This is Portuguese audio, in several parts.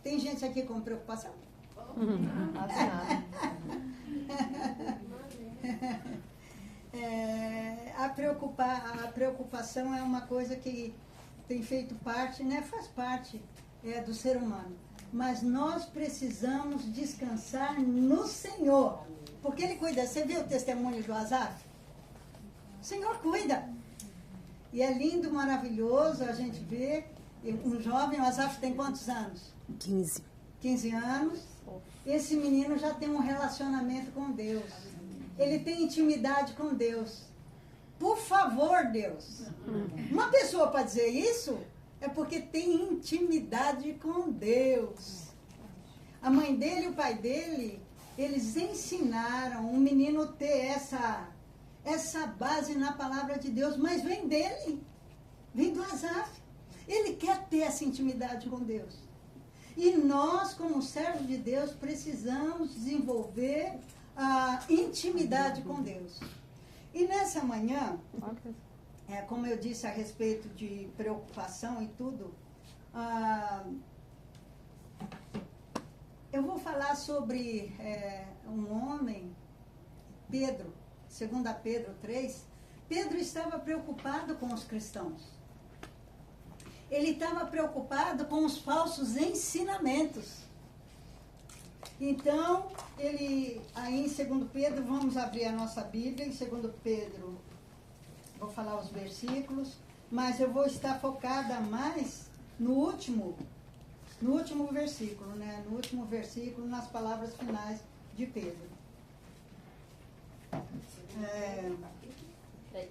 Tem gente aqui com preocupação? A preocupação é uma coisa que tem feito parte, né? Faz parte do ser humano. Mas nós precisamos descansar no Senhor, porque Ele cuida. Você viu o testemunho do Asaf? O Senhor cuida. E é lindo, maravilhoso a gente ver um jovem. O Asaf tem quantos anos? 15. 15 anos. Esse menino já tem um relacionamento com Deus. Ele tem intimidade com Deus. Por favor, Deus. Uma pessoa para dizer isso é porque tem intimidade com Deus. A mãe dele e o pai dele, eles ensinaram o menino ter essa base na palavra de Deus, mas vem dele, vem do Asaf. Ele quer ter essa intimidade com Deus. E nós, como servos de Deus, precisamos desenvolver a intimidade com Deus. E nessa manhã, como eu disse a respeito de preocupação e tudo, eu vou falar sobre um homem, Pedro, 2 Pedro 3. Pedro estava preocupado com os cristãos. Ele estava preocupado com os falsos ensinamentos. Então, aí em 2 Pedro, vamos abrir a nossa Bíblia, em 2 Pedro, vou falar os versículos, mas eu vou estar focada mais no último versículo, né? No último versículo, nas palavras finais de Pedro. 3.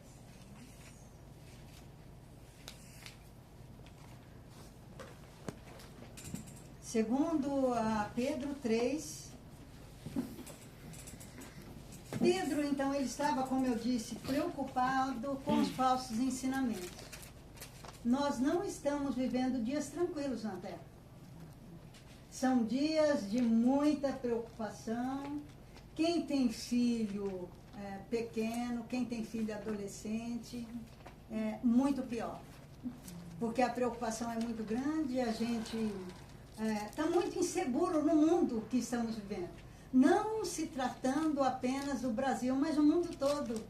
Segundo Pedro 3, Pedro, então, ele estava, como eu disse, preocupado com os falsos ensinamentos. Nós não estamos vivendo dias tranquilos na Terra. São dias de muita preocupação. Quem tem filho pequeno, quem tem filho adolescente, muito pior. Porque a preocupação é muito grande, a gente está muito inseguro no mundo que estamos vivendo. Não se tratando apenas do Brasil, mas o mundo todo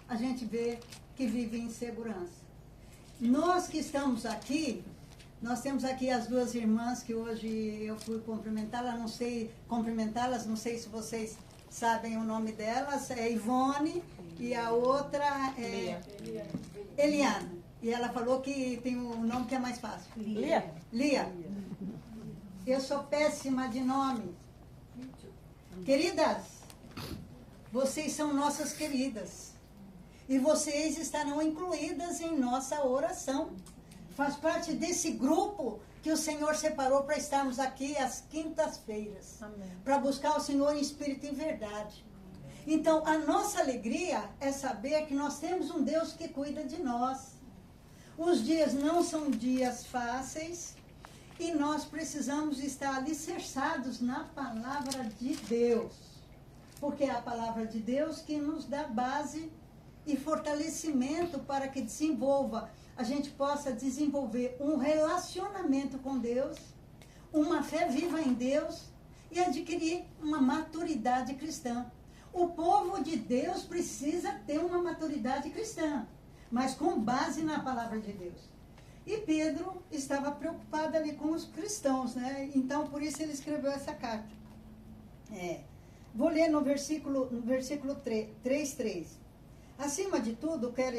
a gente vê que vive em insegurança. Nós que estamos aqui, nós temos aqui as duas irmãs que hoje eu fui cumprimentá-las, não sei se vocês sabem o nome delas, é Ivone e a outra é Eliana. E ela falou que tem um nome que é mais fácil. Lia. Eu sou péssima de nome. Queridas, vocês são nossas queridas. E vocês estarão incluídas em nossa oração. Faz parte desse grupo que o Senhor separou para estarmos aqui às quintas-feiras. Para buscar o Senhor em espírito e em verdade. Então, a nossa alegria é saber que nós temos um Deus que cuida de nós. Os dias não são dias fáceis. E nós precisamos estar alicerçados na palavra de Deus. Porque é a palavra de Deus que nos dá base e fortalecimento para que a gente possa desenvolver um relacionamento com Deus, uma fé viva em Deus e adquirir uma maturidade cristã. O povo de Deus precisa ter uma maturidade cristã, mas com base na palavra de Deus. E Pedro estava preocupado ali com os cristãos, né? Então, por isso ele escreveu essa carta. Vou ler no versículo 3:3. Acima de tudo, quero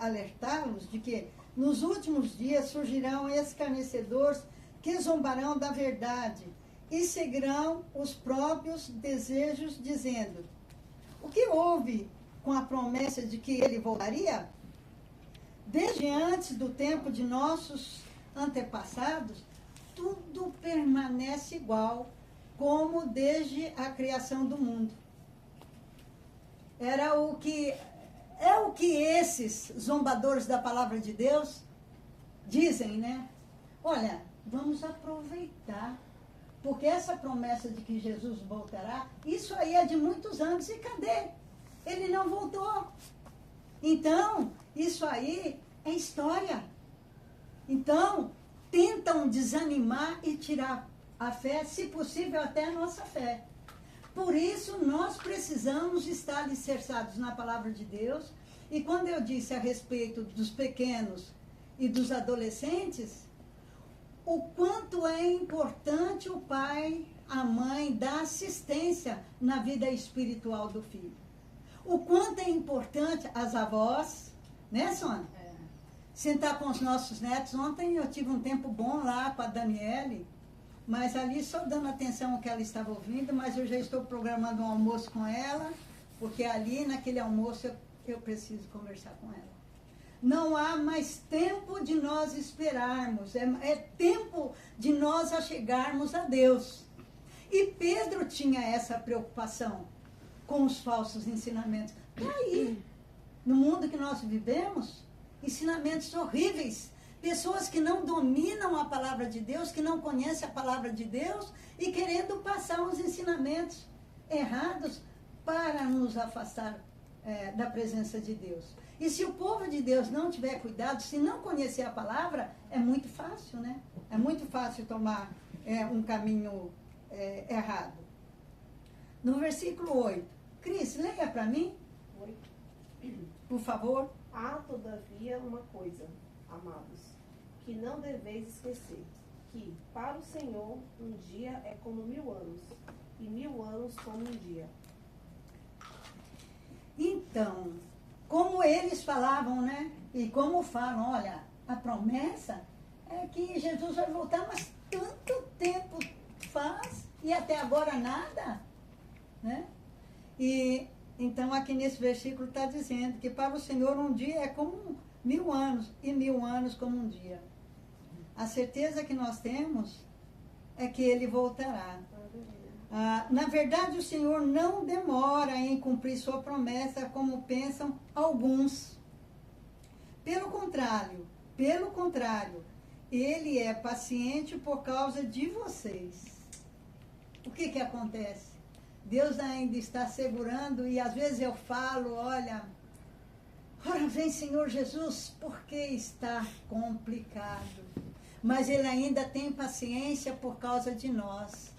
alertá-los de que nos últimos dias surgirão escarnecedores que zombarão da verdade e seguirão os próprios desejos, dizendo: o que houve com a promessa de que ele voltaria? Desde antes do tempo de nossos antepassados, tudo permanece igual, como desde a criação do mundo. É o que esses zombadores da palavra de Deus dizem, né? Olha, vamos aproveitar, porque essa promessa de que Jesus voltará, isso aí é de muitos anos, e cadê? Ele não voltou. Então, isso aí é história. Então, tentam desanimar e tirar a fé, se possível até a nossa fé. Por isso, nós precisamos estar alicerçados na palavra de Deus. E quando eu disse a respeito dos pequenos e dos adolescentes, o quanto é importante o pai, a mãe, dar assistência na vida espiritual do filho. O quanto é importante as avós, né, Sônia? Sentar com os nossos netos. Ontem eu tive um tempo bom lá com a Daniele, mas ali só dando atenção ao que ela estava ouvindo, mas eu já estou programando um almoço com ela, porque ali naquele almoço eu preciso conversar com ela. Não há mais tempo de nós esperarmos, é tempo de nós achegarmos a Deus. E Pedro tinha essa preocupação com os falsos ensinamentos. Está aí, no mundo que nós vivemos, ensinamentos horríveis. Pessoas que não dominam a palavra de Deus, que não conhecem a palavra de Deus e querendo passar uns ensinamentos errados para nos afastar da presença de Deus. E se o povo de Deus não tiver cuidado, se não conhecer a palavra, é muito fácil, né? É muito fácil tomar um caminho errado. No versículo 8. Cris, leia para mim. 8. Por favor. Há, todavia, uma coisa, amados, que não deveis esquecer, que para o Senhor um dia é como 1000 anos, e 1000 anos como um dia. Então, como eles falavam, né? E como falam, olha, a promessa é que Jesus vai voltar, mas tanto tempo faz e até agora nada, né? E então aqui nesse versículo está dizendo que para o Senhor um dia é como 1000 anos e 1000 anos como um dia. A certeza que nós temos é que Ele voltará. Na verdade, o Senhor não demora em cumprir sua promessa, como pensam alguns. Pelo contrário, Ele é paciente por causa de vocês. O que acontece? Deus ainda está segurando e às vezes eu falo, olha, ora vem Senhor Jesus, porque está complicado. Mas Ele ainda tem paciência por causa de nós.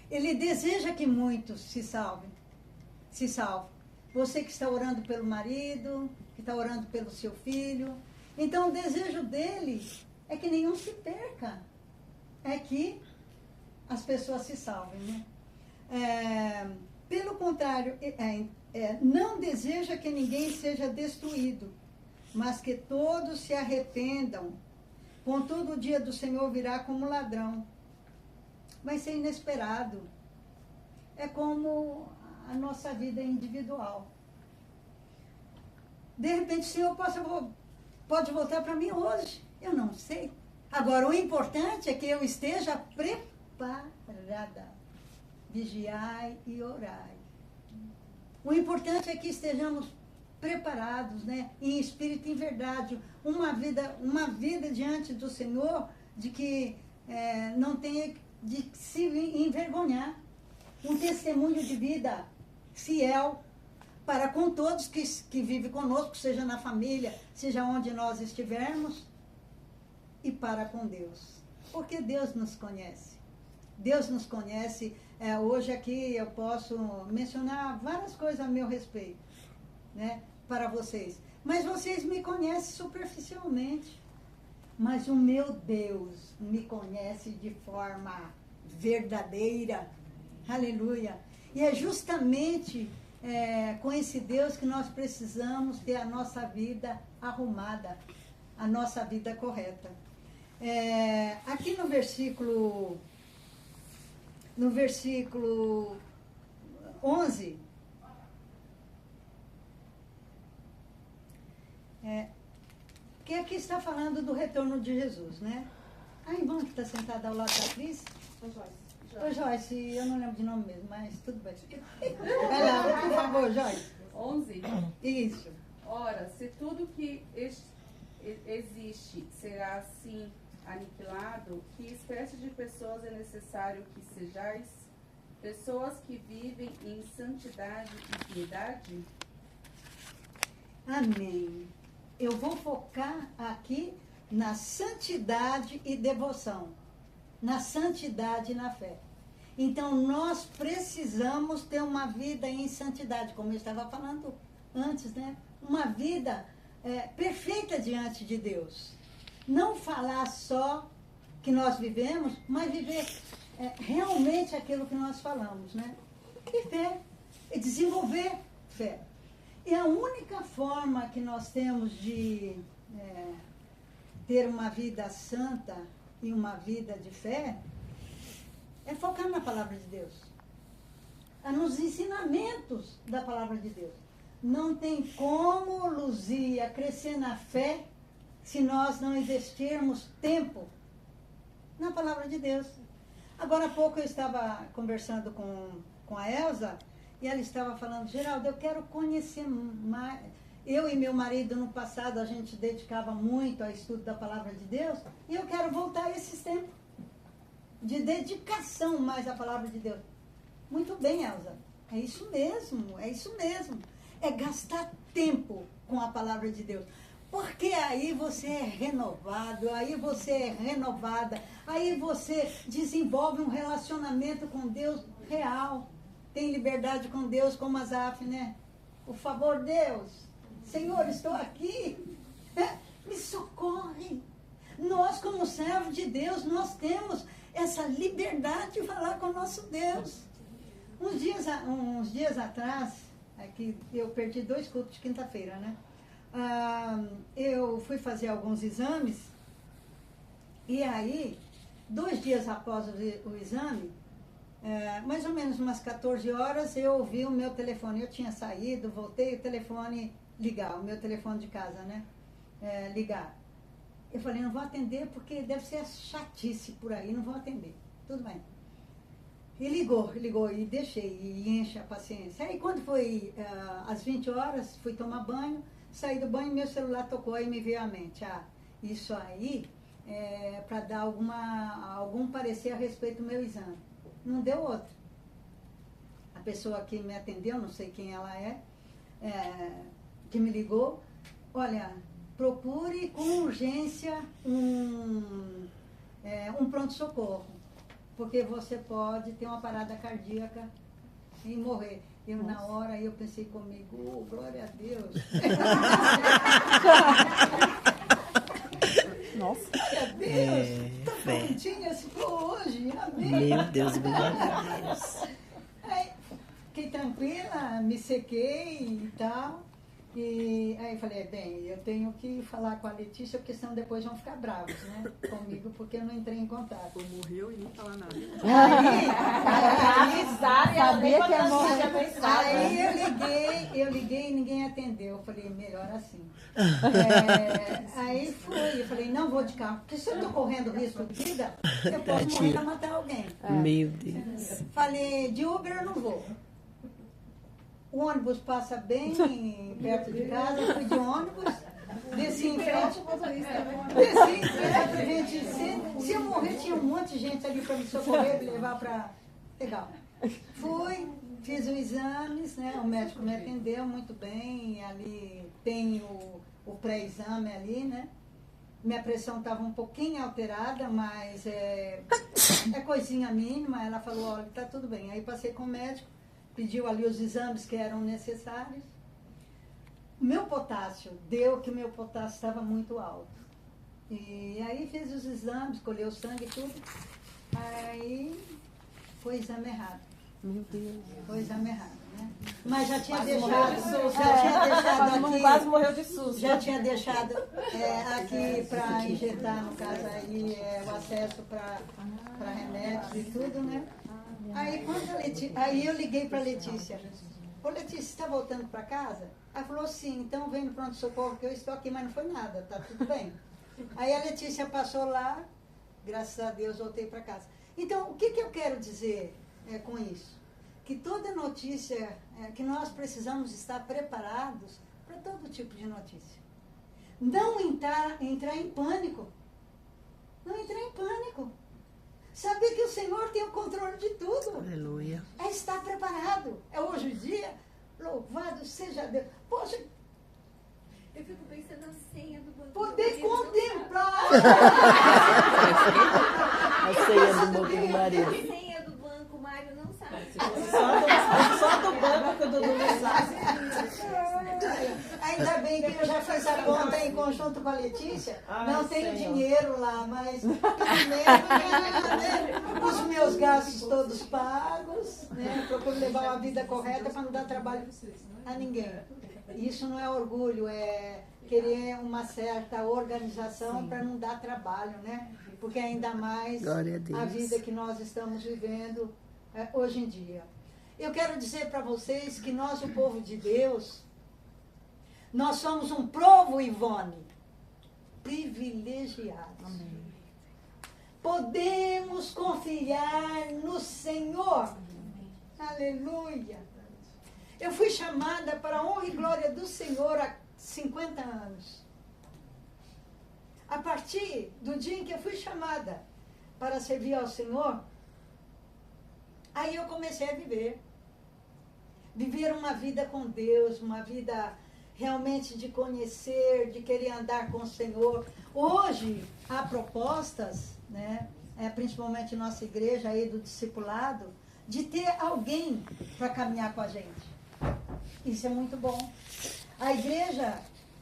Ele deseja que muitos se salvem. Você que está orando pelo marido, que está orando pelo seu filho. Então o desejo dele é que nenhum se perca. É que as pessoas se salvem, né? Pelo contrário, não deseja que ninguém seja destruído, mas que todos se arrependam. Contudo, o dia do Senhor virá como ladrão. Vai ser inesperado. É como a nossa vida individual. De repente, o Senhor pode voltar para mim hoje. Eu não sei. Agora, o importante é que eu esteja preparada. Vigiai e orai. O importante é que estejamos preparados, né? Em espírito e em verdade. Uma vida diante do Senhor de que não tenha de se envergonhar. Um testemunho de vida fiel para com todos que vivem conosco, seja na família, seja onde nós estivermos, e para com Deus. Porque Deus nos conhece. Deus nos conhece. Hoje aqui eu posso mencionar várias coisas a meu respeito, né, para vocês. Mas vocês me conhecem superficialmente. Mas o meu Deus me conhece de forma verdadeira. Aleluia. E é justamente com esse Deus que nós precisamos ter a nossa vida arrumada, a nossa vida correta. Aqui no versículo 11, que aqui está falando do retorno de Jesus, né? A irmã que está sentada ao lado da Cris. Ô, Joyce, eu não lembro de nome mesmo, mas tudo bem. Vai lá, por favor, Joyce. 11? Isso. Ora, se tudo que existe será assim aniquilado, que espécie de pessoas é necessário que sejais? Pessoas que vivem em santidade e piedade? Amém. Eu vou focar aqui na santidade e devoção. na santidade e na fé. Então, nós precisamos ter uma vida em santidade, como eu estava falando antes, né? Uma vida perfeita diante de Deus. Não falar só que nós vivemos, mas viver realmente aquilo que nós falamos, né? E fé, e desenvolver fé. E a única forma que nós temos de ter uma vida santa e uma vida de fé é focar na palavra de Deus, nos ensinamentos da palavra de Deus. Não tem como, Luzia, crescer na fé se nós não investirmos tempo na palavra de Deus. Agora há pouco eu estava conversando com a Elza e ela estava falando, Geraldo, eu quero conhecer mais. Eu e meu marido, no passado, a gente dedicava muito ao estudo da palavra de Deus e eu quero voltar a esses tempos de dedicação mais à palavra de Deus. Muito bem, Elza. É isso mesmo, é isso mesmo. É gastar tempo com a palavra de Deus. Porque aí você é renovado, aí você é renovada, aí você desenvolve um relacionamento com Deus real. Tem liberdade com Deus, como Asaf, né? Por favor, Deus, Senhor, estou aqui, me socorre. Nós, como servos de Deus, nós temos essa liberdade de falar com o nosso Deus. Uns dias atrás, aqui, eu perdi 2 cultos de quinta-feira, né? Eu fui fazer alguns exames e aí, 2 dias após o exame, mais ou menos umas 14 horas, eu ouvi o meu telefone. Eu tinha saído, voltei, o telefone ligar, o meu telefone de casa, né? Ligar. Eu falei, não vou atender porque deve ser chatice por aí, não vou atender. Tudo bem. E ligou e deixei, e enche a paciência. Aí quando foi às 20 horas, fui tomar banho, saí do banho e meu celular tocou e me veio à mente. Isso aí é para dar algum parecer a respeito do meu exame. Não deu outro. A pessoa que me atendeu, não sei quem ela que me ligou, olha, procure com urgência um pronto-socorro, porque você pode ter uma parada cardíaca e morrer. Na hora, eu pensei comigo, glória a Deus. Nossa. Glória a Deus. Tá prontinha, se for hoje. Amém. Meu Deus, glória a Deus. Aí, fiquei tranquila, me sequei e tal. E aí falei, bem, eu tenho que falar com a Letícia, porque senão depois vão ficar bravos, né, comigo, porque eu não entrei em contato. Ou morreu e nem falar nada. Aí eu liguei e ninguém atendeu. Eu falei, melhor assim. Aí eu falei, não vou de carro, porque se eu estou correndo risco de vida, eu posso morrer para matar alguém. Meu Deus. Falei, de Uber eu não vou. O ônibus passa bem perto de casa, eu fui de ônibus, desci em frente, se eu morrer tinha um monte de gente ali para me socorrer, me levar para... Legal. Fui, fiz os exames, né? O médico me atendeu muito bem, ali tem o pré-exame ali, né? Minha pressão estava um pouquinho alterada, mas é coisinha mínima. Ela falou, olha, tá tudo bem. Aí passei com o médico, pediu ali os exames que eram necessários. Meu potássio, deu que o meu potássio estava muito alto. E aí fiz os exames, colheu o sangue e tudo. Aí foi exame errado. Meu Deus. Foi exame errado, né? Mas já tinha Quase morreu de susto. Já tinha deixado aqui para injetar, no caso aí, o acesso para remédios e tudo, né? Aí eu liguei para a Letícia. Ô Letícia, você está voltando para casa? Ela falou, sim, então vem no pronto-socorro que eu estou aqui, mas não foi nada, tá tudo bem. Aí a Letícia passou lá, graças a Deus voltei para casa. Então, o que eu quero dizer com isso? Que toda notícia, que nós precisamos estar preparados para todo tipo de notícia. Não entrar em pânico. Não entrar em pânico. Saber que o Senhor tem o controle de tudo. Aleluia. É estar preparado. É hoje o dia. Louvado seja Deus. Poxa, eu fico pensando na senha do banco. Poder contemplar. A ceia do meu com o marido. A senha do banco, o Mário não sabe. Só do banco que o Dudu não sabe. Ainda bem que eu já fiz a conta em conjunto com a Letícia. Ai, Não tenho Senhor. dinheiro lá, mas pelo menos, né, os meus gastos todos pagos. Né, procuro levar uma vida correta para não dar trabalho a ninguém. Isso não é orgulho, é querer uma certa organização para não dar trabalho, né? Porque ainda mais Glória a Deus. vida que nós estamos vivendo hoje em dia. Eu quero dizer para vocês que nós, o povo de Deus, nós somos um povo, Ivone, privilegiado. Podemos confiar no Senhor. Aleluia. Eu fui chamada para a honra e glória do Senhor há 50 anos. A partir do dia em que eu fui chamada para servir ao Senhor, aí eu comecei a viver. Viver uma vida com Deus, uma vida realmente de conhecer, de querer andar com o Senhor. Hoje, há propostas, né, principalmente nossa igreja aí do discipulado, de ter alguém para caminhar com a gente. Isso é muito bom. A igreja,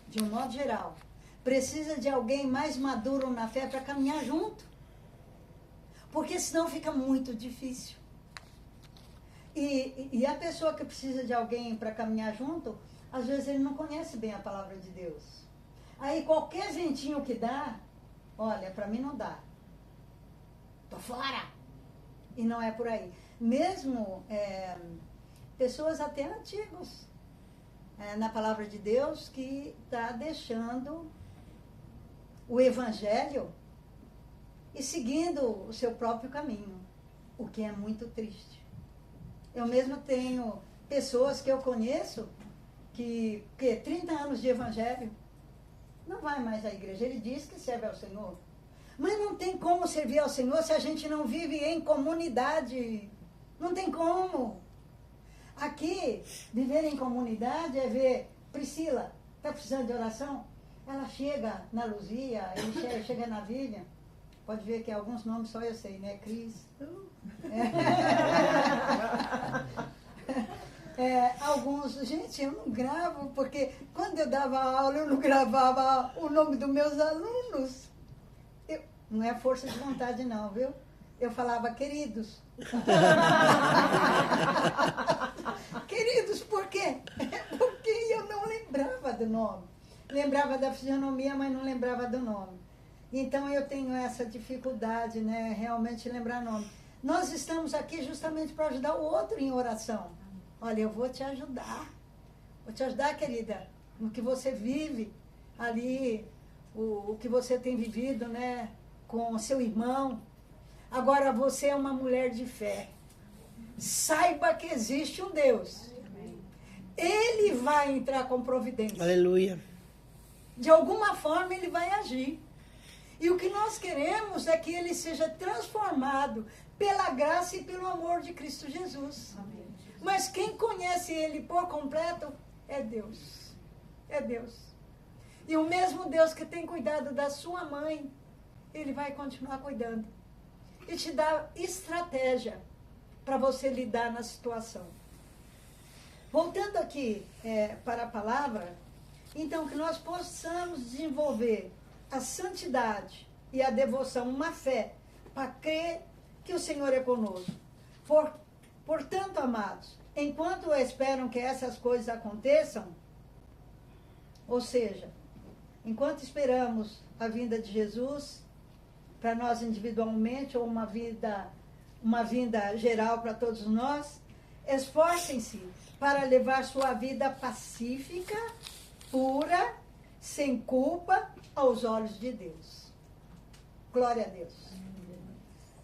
de um modo geral, precisa de alguém mais maduro na fé para caminhar junto. Porque senão fica muito difícil. E a pessoa que precisa de alguém para caminhar junto, às vezes ele não conhece bem a palavra de Deus. Aí qualquer ventinho que dá, olha, para mim não dá. Tô fora! E não é por aí. Mesmo pessoas até antigas na palavra de Deus que está deixando o evangelho e seguindo o seu próprio caminho, o que é muito triste. Eu mesmo tenho pessoas que eu conheço que 30 anos de evangelho, não vai mais à igreja. Ele diz que serve ao Senhor. Mas não tem como servir ao Senhor se a gente não vive em comunidade. Não tem como. Aqui, viver em comunidade é ver Priscila, está precisando de oração? Ela chega na Luzia, ele chega na Vivian. Pode ver que alguns nomes só eu sei, né? Cris. Alguns, gente, eu não gravo, porque quando eu dava aula, eu não gravava o nome dos meus alunos. Não é força de vontade, não, viu? Eu falava queridos. Queridos, por quê? Porque eu não lembrava do nome. Lembrava da fisionomia, mas não lembrava do nome. Então eu tenho essa dificuldade, né? Realmente lembrar nome. Nós estamos aqui justamente para ajudar o outro em oração. Olha, eu vou te ajudar. Vou te ajudar, querida, no que você vive ali, o que você tem vivido, né? Com o seu irmão. Agora você é uma mulher de fé. Saiba que existe um Deus. Ele vai entrar com providência. Aleluia. De alguma forma ele vai agir. E o que nós queremos é que ele seja transformado pela graça e pelo amor de Cristo Jesus. Amém. Mas quem conhece ele por completo é Deus. É Deus. E o mesmo Deus que tem cuidado da sua mãe, ele vai continuar cuidando. E te dá estratégia para você lidar na situação. Voltando aqui para a palavra, então que nós possamos desenvolver a santidade e a devoção, uma fé, para crer que o Senhor é conosco. Portanto, amados, enquanto esperam que essas coisas aconteçam, ou seja, enquanto esperamos a vinda de Jesus, para nós individualmente, ou uma vinda geral para todos nós, esforcem-se para levar sua vida pacífica, pura, sem culpa, aos olhos de Deus. Glória a Deus.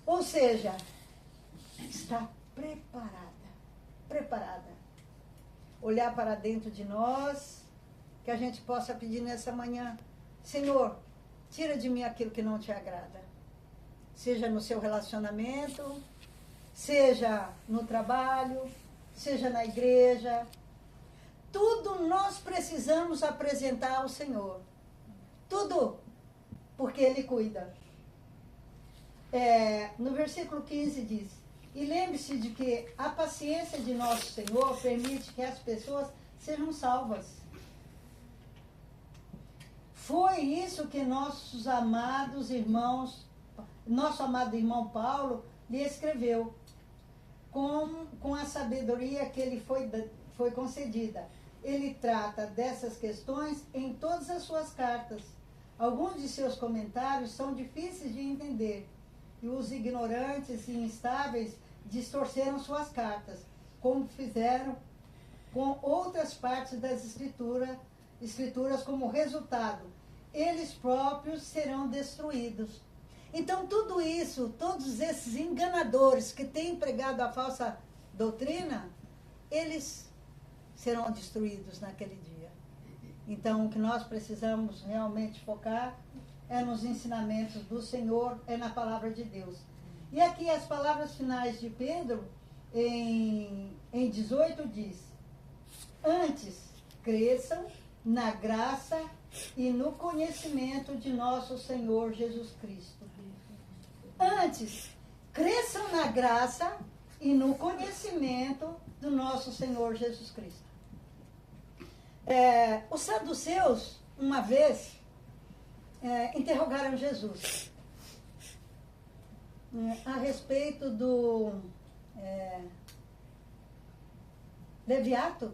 Ou seja, está preparada. Olhar para dentro de nós, que a gente possa pedir nessa manhã, Senhor, tira de mim aquilo que não te agrada. Seja no seu relacionamento, seja no trabalho, seja na igreja. Tudo nós precisamos apresentar ao Senhor. Tudo, porque Ele cuida. no versículo 15 diz: e lembre-se de que a paciência de nosso Senhor permite que as pessoas sejam salvas. Foi isso que nossos amados irmãos, nosso amado irmão Paulo, lhe escreveu, com a sabedoria que lhe foi concedida. Ele trata dessas questões em todas as suas cartas. Alguns de seus comentários são difíceis de entender, e os ignorantes e instáveis distorceram suas cartas, como fizeram com outras partes das escrituras. Como resultado, eles próprios serão destruídos. Então, tudo isso, todos esses enganadores que têm pregado a falsa doutrina, eles serão destruídos naquele dia. Então, o que nós precisamos realmente focar é nos ensinamentos do Senhor, é na palavra de Deus. E aqui as palavras finais de Pedro, em 18, diz: antes, cresçam na graça e no conhecimento de nosso Senhor Jesus Cristo. Antes, cresçam na graça e no conhecimento do nosso Senhor Jesus Cristo. Os saduceus, uma vez, interrogaram Jesus a respeito do Leviato,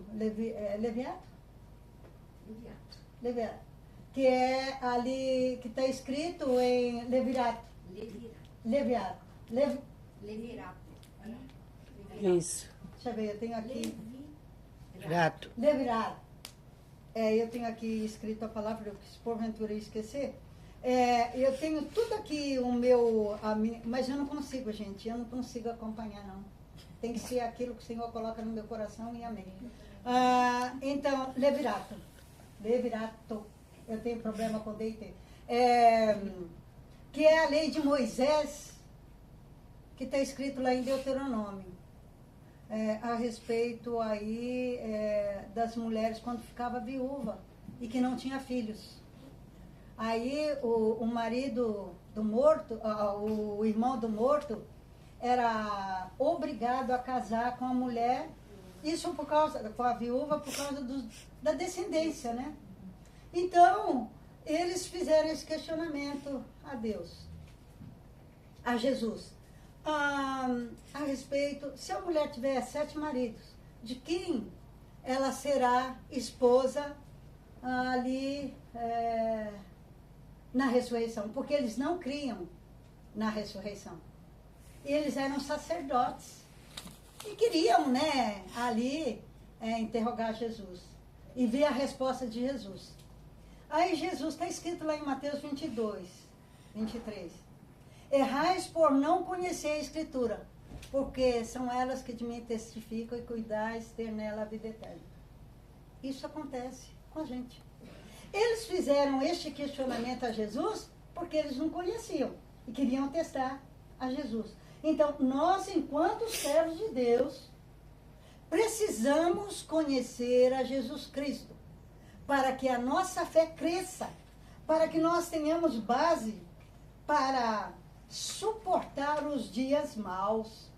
que é ali, que está escrito em Levirato. Isso. Deixa eu ver, eu tenho aqui. Gato. Levirato. Eu tenho aqui escrito a palavra, se porventura eu esquecer. Eu tenho tudo aqui, mas eu não consigo, gente, eu não consigo acompanhar, não. Tem que ser aquilo que o Senhor coloca no meu coração e amém. Então, Levirato. Eu tenho problema com DT. Que é a lei de Moisés, que está escrito lá em Deuteronômio. A respeito aí das mulheres quando ficava viúva e que não tinha filhos. Aí o marido do morto, o irmão do morto, era obrigado a casar com a mulher, isso com a viúva, por causa da descendência, né? Então, eles fizeram esse questionamento a Deus, a Jesus. A respeito, se a mulher tiver 7 maridos, de quem ela será esposa ali na ressurreição? Porque eles não criam na ressurreição. Eles eram sacerdotes e queriam, né, ali interrogar Jesus e ver a resposta de Jesus. Aí Jesus, está escrito lá em Mateus 22, 23. Errais por não conhecer a Escritura, porque são elas que de mim testificam e cuidais ter nela a vida eterna. Isso acontece com a gente. Eles fizeram este questionamento a Jesus porque eles não conheciam e queriam testar a Jesus. Então, nós, enquanto servos de Deus, precisamos conhecer a Jesus Cristo, para que a nossa fé cresça, para que nós tenhamos base para suportar os dias maus,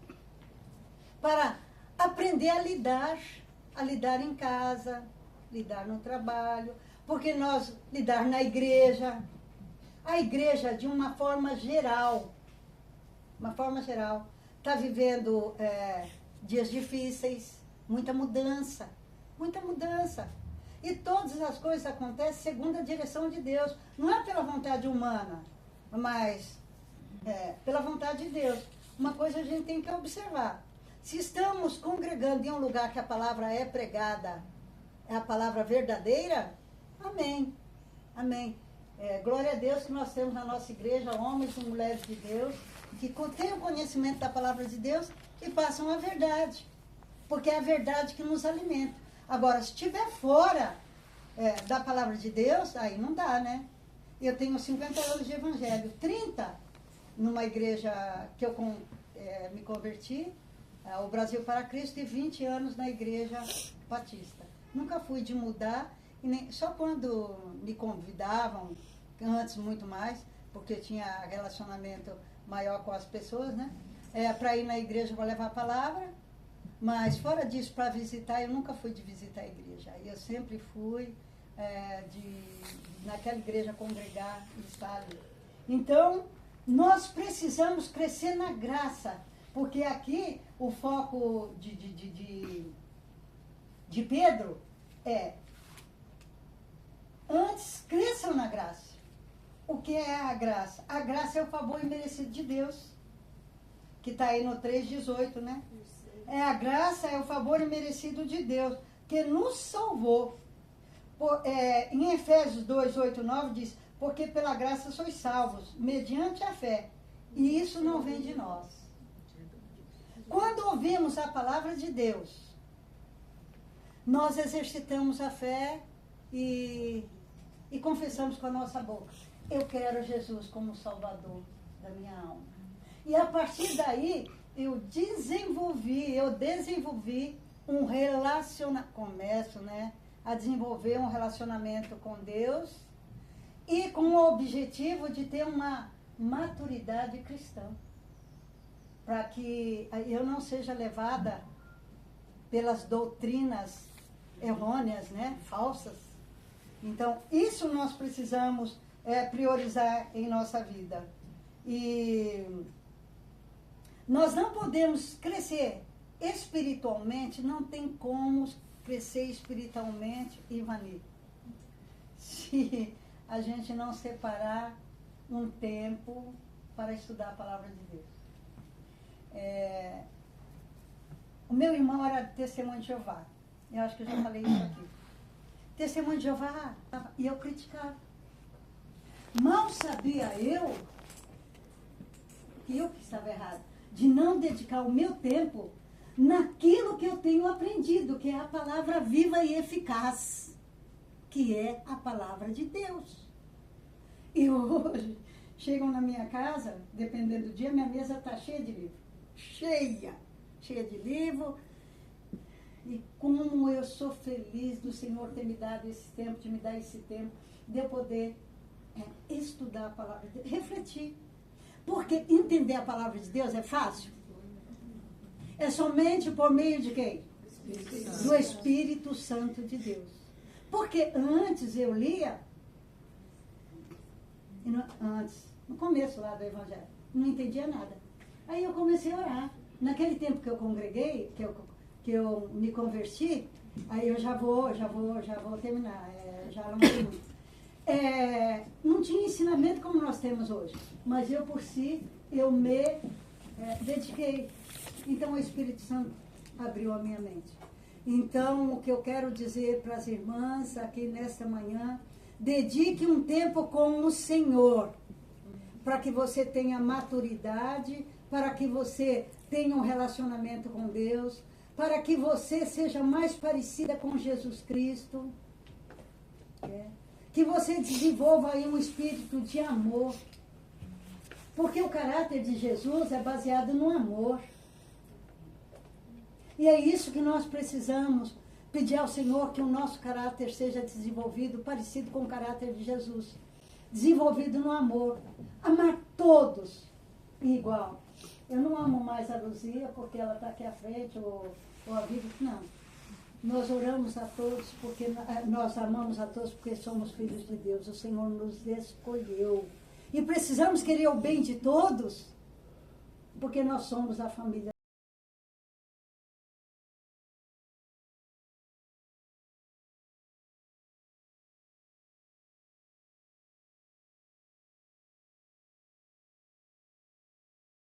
para aprender a lidar em casa, lidar no trabalho, porque nós lidar na igreja, a igreja de uma forma geral, está vivendo dias difíceis, muita mudança. E todas as coisas acontecem segundo a direção de Deus. Não é pela vontade humana, mas pela vontade de Deus. Uma coisa a gente tem que observar. Se estamos congregando em um lugar que a palavra é pregada, é a palavra verdadeira, amém. Glória a Deus que nós temos na nossa igreja homens e mulheres de Deus que têm o conhecimento da palavra de Deus e passam a verdade. Porque é a verdade que nos alimenta. Agora, se estiver fora da palavra de Deus, aí não dá, né? Eu tenho 50 anos de evangelho, 30 numa igreja que eu me converti, o Brasil para Cristo, e 20 anos na igreja batista. Nunca fui de mudar, só quando me convidavam, antes muito mais, porque eu tinha relacionamento maior com as pessoas, né? Para ir na igreja para levar a palavra, mas fora disso, para visitar, eu nunca fui de visitar a igreja. Eu sempre fui naquela igreja congregar e estar ali. Então, nós precisamos crescer na graça, porque aqui o foco de Pedro antes cresçam na graça. O que é a graça? A graça é o favor imerecido de Deus, que está aí no 3,18, né? A graça é o favor imerecido de Deus, que nos salvou. Em Efésios 2, 8, 9 diz, porque pela graça sois salvos, mediante a fé, e isso não vem de nós. Quando ouvimos a palavra de Deus, nós exercitamos a fé e confessamos com a nossa boca, eu quero Jesus como Salvador da minha alma. E a partir daí, eu desenvolvi um relacionamento, começo, né, a desenvolver um relacionamento com Deus e com o objetivo de ter uma maturidade cristã, para que eu não seja levada pelas doutrinas errôneas, né, falsas. Então, isso nós precisamos priorizar em nossa vida. E nós não podemos crescer espiritualmente, não tem como crescer espiritualmente, Ivani, se a gente não separar um tempo para estudar a palavra de Deus. O meu irmão era testemunho de Jeová. Eu acho que eu já falei isso aqui. Testemunho de Jeová, e eu criticava. Mal sabia eu que estava errado, de não dedicar o meu tempo naquilo que eu tenho aprendido, que é a palavra viva e eficaz, que é a palavra de Deus. E hoje, chegam na minha casa, dependendo do dia, minha mesa está cheia de livro. Cheia de livro. E como eu sou feliz do Senhor ter me dado esse tempo, de me dar esse tempo, de eu poder estudar a palavra de Deus, refletir. Porque entender a palavra de Deus é fácil. É somente por meio de quem? Do Espírito Santo de Deus. Porque antes eu lia, no começo lá do Evangelho, não entendia nada. Aí eu comecei a orar. Naquele tempo que eu congreguei, que eu me converti, aí eu já vou terminar, já alongei muito. Não tinha ensinamento como nós temos hoje, mas eu por si, eu me dediquei. Então o Espírito Santo abriu a minha mente. Então o que eu quero dizer para as irmãs aqui nesta manhã, dedique um tempo com o Senhor, para que você tenha maturidade, para que você tenha um relacionamento com Deus, para que você seja mais parecida com Jesus Cristo, que você desenvolva aí um espírito de amor, porque o caráter de Jesus é baseado no amor. E é isso que nós precisamos pedir ao Senhor, que o nosso caráter seja desenvolvido, parecido com o caráter de Jesus, desenvolvido no amor, amar todos igual. Eu não amo mais a Luzia porque ela está aqui à frente, ou a Vivi, não. Nós oramos a todos, porque nós amamos a todos porque somos filhos de Deus. O Senhor nos escolheu. E precisamos querer o bem de todos, porque nós somos a família